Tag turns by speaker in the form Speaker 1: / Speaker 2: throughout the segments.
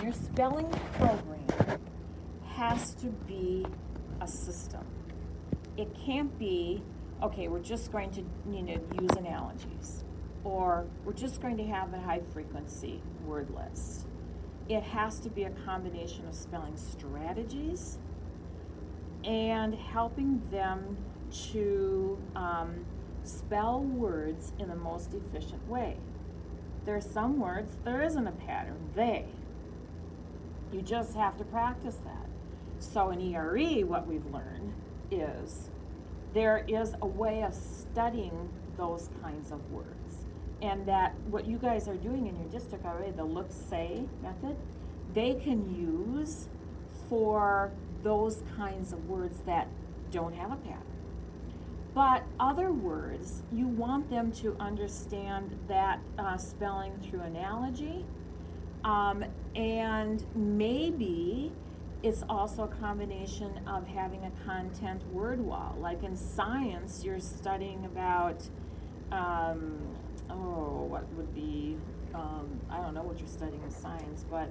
Speaker 1: your spelling program has to be a system. It can't be, okay, we're just going to use analogies, or we're just going to have a high frequency word list. It has to be a combination of spelling strategies and helping them to spell words in the most efficient way. There are some words, there isn't a pattern, you just have to practice that. So in ERE, what we've learned is there is a way of studying those kinds of words. And that what you guys are doing in your district already, the look-say method, they can use for those kinds of words that don't have a pattern. But other words, you want them to understand that spelling through analogy, and maybe it's also a combination of having a content word wall. Like in science, you're studying about, what would be, I don't know what you're studying in science, but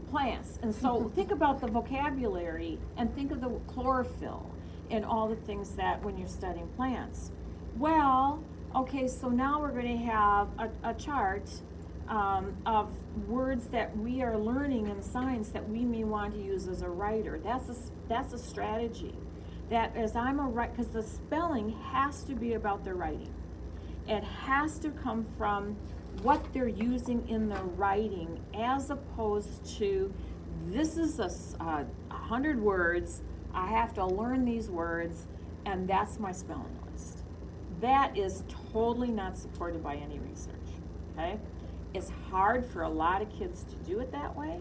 Speaker 1: plants. And so think about the vocabulary and think of the chlorophyll and all the things that when you're studying plants. Well, okay, so now we're going to have a chart of words that we are learning in science that we may want to use as a writer. That's a strategy. That as I'm a writer, because the spelling has to be about the writing. It has to come from what they're using in the writing, as opposed to this is 100 words. I have to learn these words, and that's my spelling list. That is totally not supported by any research. Okay, it's hard for a lot of kids to do it that way,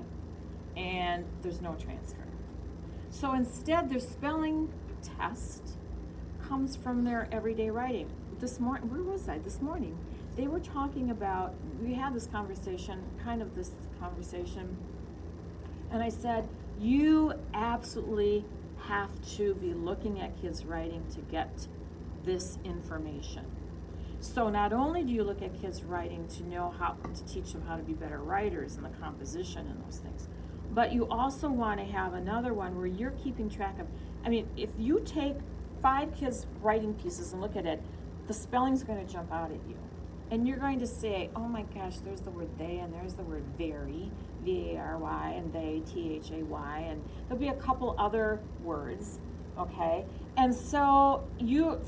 Speaker 1: and there's no transfer. So instead, their spelling test comes from their everyday writing. This morning, where was I? This morning, they were talking about, we had this conversation, and I said, you absolutely have to be looking at kids' writing to get this information. So not only do you look at kids' writing to know how to teach them how to be better writers and the composition and those things, but you also want to have another one where you're keeping track of, if you take 5 kids' writing pieces and look at it, the spelling's going to jump out at you. And you're going to say, oh my gosh, there's the word they, and there's the word vary, V-A-R-Y, and they, T-H-A-Y, and there'll be a couple other words, okay? And so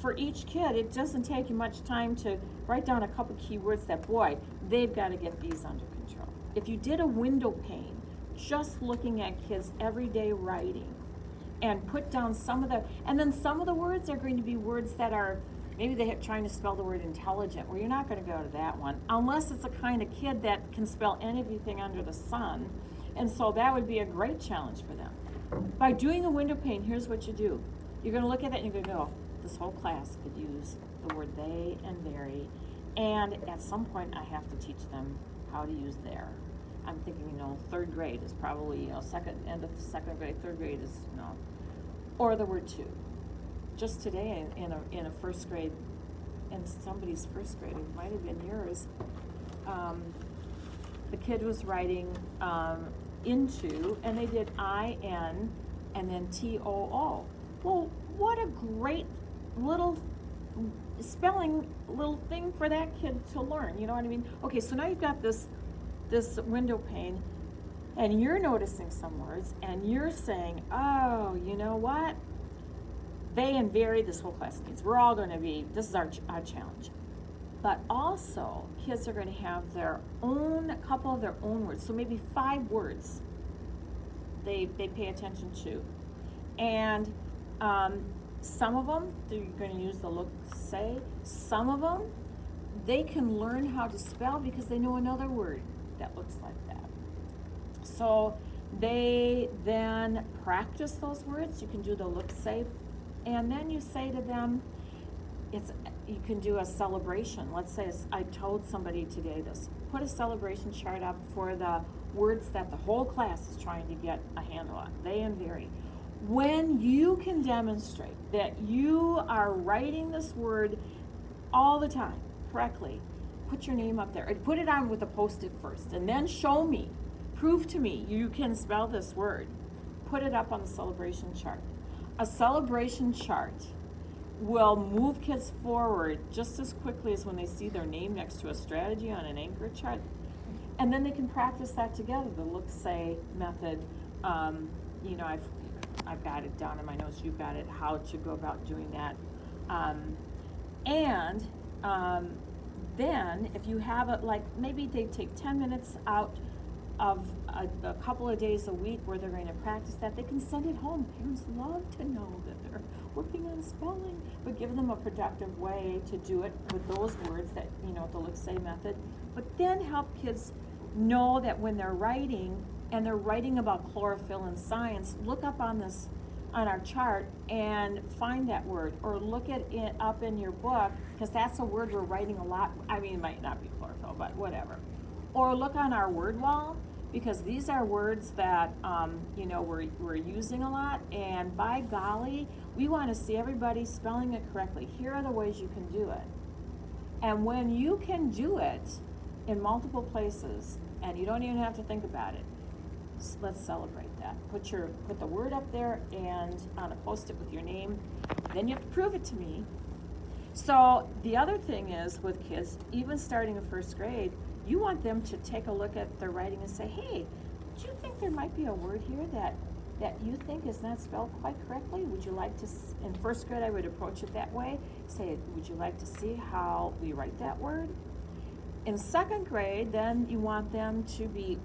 Speaker 1: for each kid, it doesn't take you much time to write down a couple keywords that, boy, they've got to get these under control. If you did a window pane, just looking at kids' everyday writing, and put down and then some of the words are going to be words that are, maybe they're trying to spell the word intelligent. Well, you're not going to go to that one, unless it's a kind of kid that can spell anything under the sun. And so that would be a great challenge for them. By doing a window pane, here's what you do. You're going to look at it and you're going to go, this whole class could use the word they and very. And at some point, I have to teach them how to use their. I'm thinking, 3rd grade is probably, end of 2nd grade, 3rd grade is, or the word to. Just today in a 1st grade, in somebody's 1st grade, it might have been yours, the kid was writing into, and they did I-N and then T-O-O. Well, what a great little spelling little thing for that kid to learn, you know what I mean? Okay, so now you've got this window pane, and you're noticing some words, and you're saying, oh, you know what? They and very, this whole class needs. We're all going to be, this is our challenge. But also, kids are going to have a couple of their own words. So maybe 5 words they pay attention to. And some of them, they're going to use the look-say. Some of them, they can learn how to spell because they know another word that looks like that. So they then practice those words. You can do the look-say. And then you say to them, you can do a celebration. Let's say I told somebody today this. Put a celebration chart up for the words that the whole class is trying to get a handle on. They and very. When you can demonstrate that you are writing this word all the time correctly, put your name up there. Put it on with a Post-it first, and then show me Prove to me you can spell this word. Put it up on the celebration chart. A celebration chart will move kids forward just as quickly as when they see their name next to a strategy on an anchor chart. And then they can practice that together, the look, say method. You know, I've got it down in my notes, you've got it, how to go about doing that. Then if you have it, like maybe they take 10 minutes out of a couple of days a week where they're going to practice that, they can send it home. Parents love to know that they're working on spelling, but give them a productive way to do it with those words that, you know, the look, say method. But then help kids know that when they're writing, and they're writing about chlorophyll in science, look up on our chart and find that word, or look at it up in your book, because that's a word we're writing a lot. I mean, it might not be chlorophyll, but whatever. Or look on our word wall, because these are words that you know, we're using a lot, and by golly, we want to see everybody spelling it correctly. Here are the ways you can do it. And when you can do it in multiple places, and you don't even have to think about it, let's celebrate that. Put the word up there and on a post-it with your name. Then you have to prove it to me. So the other thing is with kids, even starting in first grade, you want them to take a look at their writing and say, hey, do you think there might be a word here that you think is not spelled quite correctly? Would you like to, in first grade I would approach it that way, say, would you like to see how we write that word? In second grade, then you want them to be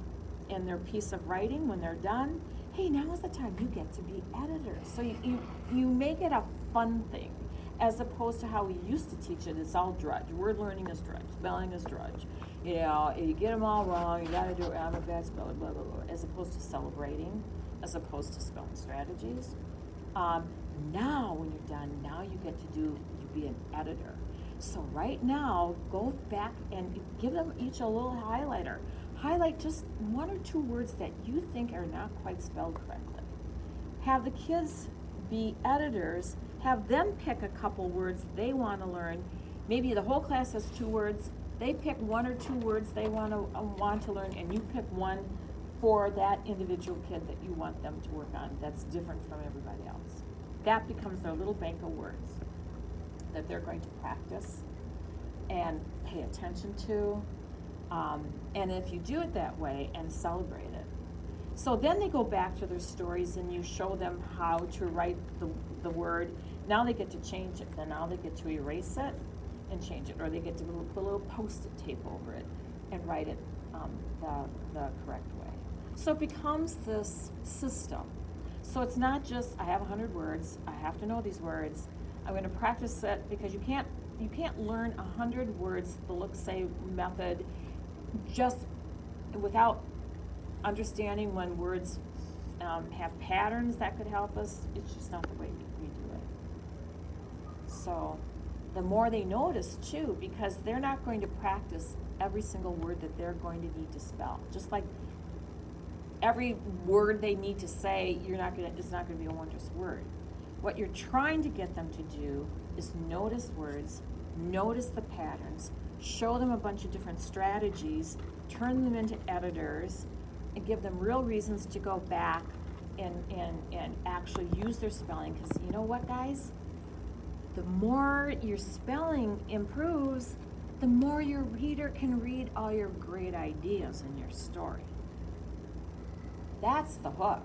Speaker 1: in their piece of writing when they're done. Hey, now is the time you get to be editors. So you make it a fun thing, as opposed to how we used to teach it. It's all drudge. Word learning is drudge. Spelling is drudge. You know, if you get them all wrong, you gotta do it. I'm a bad speller, blah, blah, blah. As opposed to celebrating, as opposed to spelling strategies. Now, when you're done, now you get to be an editor. So right now, go back and give them each a little highlighter. Highlight just one or two words that you think are not quite spelled correctly. Have the kids be editors. Have them pick a couple words they want to learn. Maybe the whole class has 2 words. They pick 1 or 2 words they want to learn, and you pick one for that individual kid that you want them to work on that's different from everybody else. That becomes their little bank of words that they're going to practice and pay attention to. And if you do it that way and celebrate it. So then they go back to their stories and you show them how to write the word. Now they get to change it. Then now they get to erase it and change it. Or they get to put a little post-it tape over it and write it the correct way. So it becomes this system. So it's not just, I have 100 words, I have to know these words, I'm going to practice it, because you can't learn 100 words, the look, say method, just without understanding when words have patterns that could help us. It's just not the way we do it. So the more they notice too, because they're not going to practice every single word that they're going to need to spell. Just like every word they need to say, it's not going to be a wondrous word. What you're trying to get them to do is notice words, notice the patterns, show them a bunch of different strategies, turn them into editors, and give them real reasons to go back and actually use their spelling. Because you know what, guys? The more your spelling improves, the more your reader can read all your great ideas in your story. That's the hook.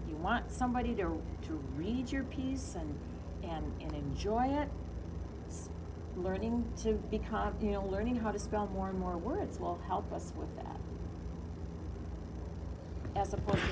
Speaker 1: You want somebody to read your piece and enjoy it. Learning how to spell more and more words will help us with that. As opposed to